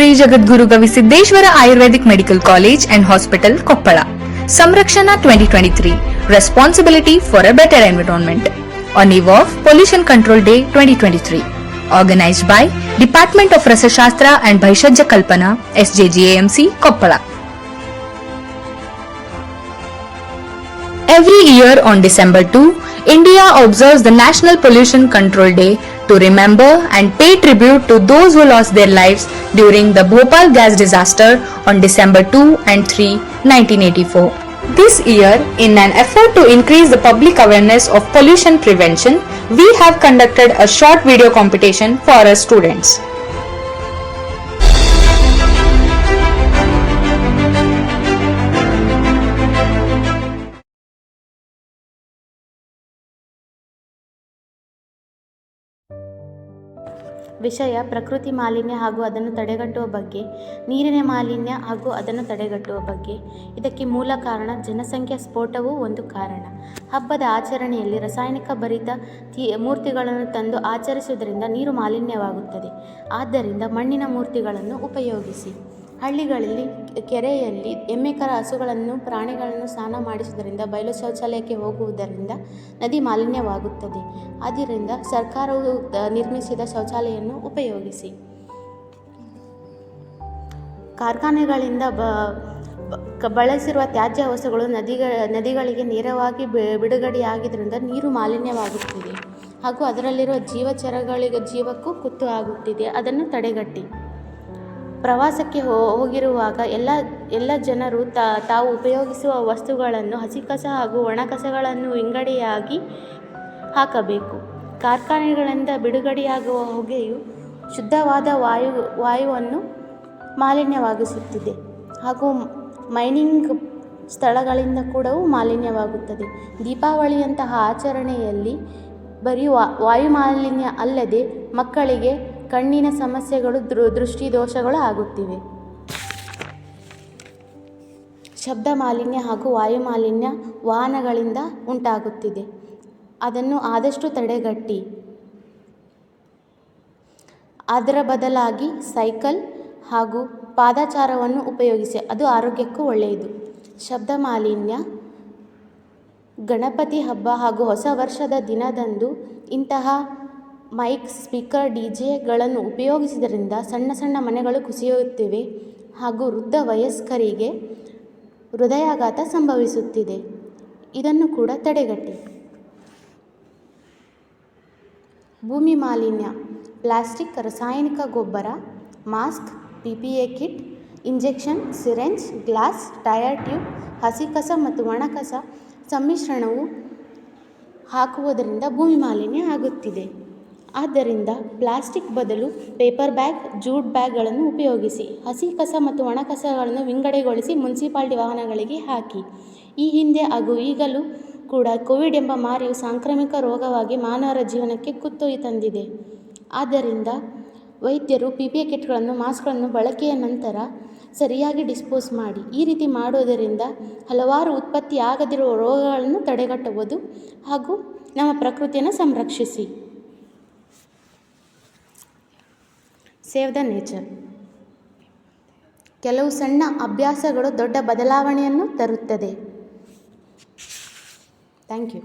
Shri Jagadguru Gavisiddeshwara Ayurvedic medical college and hospital Koppal. Samrakshana 2023 responsibility for a better environment on eve of pollution control day 2023 organised by department of Rasashastra and Bhaishajya Kalpana SJGAMC Koppal. Every year on December 2, India observes the National Pollution Control Day to remember and pay tribute to those who lost their lives during the Bhopal gas disaster on December 2 and 3, 1984. This year, in an effort to increase the public awareness of pollution prevention, we have conducted a short video competition for our students. ವಿಷಯ ಪ್ರಕೃತಿ ಮಾಲಿನ್ಯ ಹಾಗೂ ಅದನ್ನು ತಡೆಗಟ್ಟುವ ಬಗ್ಗೆ, ನೀರಿನ ಮಾಲಿನ್ಯ ಹಾಗೂ ಅದನ್ನು ತಡೆಗಟ್ಟುವ ಬಗ್ಗೆ. ಇದಕ್ಕೆ ಮೂಲ ಕಾರಣ ಜನಸಂಖ್ಯಾ ಸ್ಫೋಟವೂ ಒಂದು ಕಾರಣ. ಹಬ್ಬದ ಆಚರಣೆಯಲ್ಲಿ ರಾಸಾಯನಿಕ ಭರಿತ ಮೂರ್ತಿಗಳನ್ನು ತಂದು ಆಚರಿಸುವುದರಿಂದ ನೀರು ಮಾಲಿನ್ಯವಾಗುತ್ತದೆ. ಆದ್ದರಿಂದ ಮಣ್ಣಿನ ಮೂರ್ತಿಗಳನ್ನು ಉಪಯೋಗಿಸಿ. ಹಳ್ಳಿಗಳಲ್ಲಿ ಕೆರೆಯಲ್ಲಿ ಎಮ್ಮೆಕರ ಹಸುಗಳನ್ನು ಪ್ರಾಣಿಗಳನ್ನು ಸ್ನಾನ ಮಾಡಿಸುವುದರಿಂದ ಬಯಲು ಶೌಚಾಲಯಕ್ಕೆ ಹೋಗುವುದರಿಂದ ನದಿ ಮಾಲಿನ್ಯವಾಗುತ್ತದೆ. ಆದ್ದರಿಂದ ಸರ್ಕಾರವು ನಿರ್ಮಿಸಿದ ಶೌಚಾಲಯವನ್ನು ಉಪಯೋಗಿಸಿ. ಕಾರ್ಖಾನೆಗಳಿಂದ ಬಳಸಿರುವ ತ್ಯಾಜ್ಯ ವಸ್ತುಗಳು ನದಿಗಳಿಗೆ ನೇರವಾಗಿ ಬಿಡುಗಡೆಯಾಗಿದ್ದರಿಂದ ನೀರು ಮಾಲಿನ್ಯವಾಗುತ್ತಿದೆ ಹಾಗೂ ಅದರಲ್ಲಿರುವ ಜೀವಕ್ಕೂ ಕುತ್ತು ಆಗುತ್ತಿದೆ. ಅದನ್ನು ತಡೆಗಟ್ಟಿ. ಪ್ರವಾಸಕ್ಕೆ ಹೋಗಿರುವಾಗ ಎಲ್ಲ ಜನರು ತಾವು ಉಪಯೋಗಿಸುವ ವಸ್ತುಗಳನ್ನು ಹಸಿ ಕಸ ಹಾಗೂ ಒಣ ಕಸಗಳನ್ನು ವಿಂಗಡಿಯಾಗಿ ಹಾಕಬೇಕು. ಕಾರ್ಖಾನೆಗಳಿಂದ ಬಿಡುಗಡೆಯಾಗುವ ಹೊಗೆಯು ಶುದ್ಧವಾದ ವಾಯುವನ್ನು ಮಾಲಿನ್ಯವಾಗಿಸುತ್ತಿದೆ ಹಾಗೂ ಮೈನಿಂಗ್ ಸ್ಥಳಗಳಿಂದ ಕೂಡ ಮಾಲಿನ್ಯವಾಗುತ್ತದೆ. ದೀಪಾವಳಿಯಂತಹ ಆಚರಣೆಯಲ್ಲಿ ಬರೀ ವಾಯು ಮಾಲಿನ್ಯ ಅಲ್ಲದೆ ಮಕ್ಕಳಿಗೆ ಕಣ್ಣಿನ ಸಮಸ್ಯೆಗಳು, ದೃಷ್ಟಿ ದೋಷಗಳು ಆಗುತ್ತಿವೆ. ಶಬ್ದ ಮಾಲಿನ್ಯ ಹಾಗೂ ವಾಯು ಮಾಲಿನ್ಯ ವಾಹನಗಳಿಂದ ಉಂಟಾಗುತ್ತಿದೆ. ಅದನ್ನು ಆದಷ್ಟು ತಡೆಗಟ್ಟಿ. ಅದರ ಬದಲಾಗಿ ಸೈಕಲ್ ಹಾಗೂ ಪಾದಚಾರವನ್ನು ಉಪಯೋಗಿಸಿ. ಅದು ಆರೋಗ್ಯಕ್ಕೂ ಒಳ್ಳೆಯದು. ಶಬ್ದ ಮಾಲಿನ್ಯ ಗಣಪತಿ ಹಬ್ಬ ಹಾಗೂ ಹೊಸ ವರ್ಷದ ದಿನದಂದು ಇಂತಹ ಮೈಕ್, ಸ್ಪೀಕರ್, ಡಿಜೆಗಳನ್ನು ಉಪಯೋಗಿಸುವುದರಿಂದ ಸಣ್ಣ ಮನೆಗಳು ಕುಸಿಯುತ್ತಿವೆ ಹಾಗೂ ವೃದ್ಧ ವಯಸ್ಕರಿಗೆ ಹೃದಯಾಘಾತ ಸಂಭವಿಸುತ್ತಿದೆ. ಇದನ್ನು ಕೂಡ ತಡೆಗಟ್ಟಿ. ಭೂಮಿ ಮಾಲಿನ್ಯ ಪ್ಲಾಸ್ಟಿಕ್, ರಾಸಾಯನಿಕ ಗೊಬ್ಬರ, mask, PPE kit, injection, syringe, glass, tyre tube, ಹಸಿ ಕಸ ಮತ್ತು ಒಣ ಕಸ ಸಮ್ಮಿಶ್ರಣವು ಹಾಕುವುದರಿಂದ ಭೂಮಿ ಮಾಲಿನ್ಯ ಆಗುತ್ತಿದೆ. ಆದ್ದರಿಂದ ಪ್ಲಾಸ್ಟಿಕ್ ಬದಲು ಪೇಪರ್ ಬ್ಯಾಗ್, ಜೂಟ್ ಬ್ಯಾಗ್ಗಳನ್ನು ಉಪಯೋಗಿಸಿ. ಹಸಿ ಕಸ ಮತ್ತು ಒಣ ಕಸಗಳನ್ನು ವಿಂಗಡೆಗೊಳಿಸಿ ಮುನ್ಸಿಪಾಲಿಟಿ ವಾಹನಗಳಿಗೆ ಹಾಕಿ. ಈ ಹಿಂದೆ ಹಾಗೂ ಈಗಲೂ ಕೂಡ ಕೋವಿಡ್ ಎಂಬ ಮಾರಿಯು ಸಾಂಕ್ರಾಮಿಕ ರೋಗವಾಗಿ ಮಾನವರ ಜೀವನಕ್ಕೆ ಕುತ್ತು ತಂದಿದೆ. ಆದ್ದರಿಂದ ವೈದ್ಯರು PPE ಕಿಟ್ಗಳನ್ನು, ಮಾಸ್ಕ್ಗಳನ್ನು ಬಳಕೆಯ ನಂತರ ಸರಿಯಾಗಿ ಡಿಸ್ಪೋಸ್ ಮಾಡಿ. ಈ ರೀತಿ ಮಾಡುವುದರಿಂದ ಹಲವಾರು ಉತ್ಪತ್ತಿಯಾಗದಿರುವ ರೋಗಗಳನ್ನು ತಡೆಗಟ್ಟಬಹುದು ಹಾಗೂ ನಮ್ಮ ಪ್ರಕೃತಿಯನ್ನು ಸಂರಕ್ಷಿಸಿ. Save the nature. ಕೆಲವು ಸಣ್ಣ ಅಭ್ಯಾಸಗಳು ದೊಡ್ಡ ಬದಲಾವಣೆಯನ್ನು ತರುತ್ತದೆ. Thank you.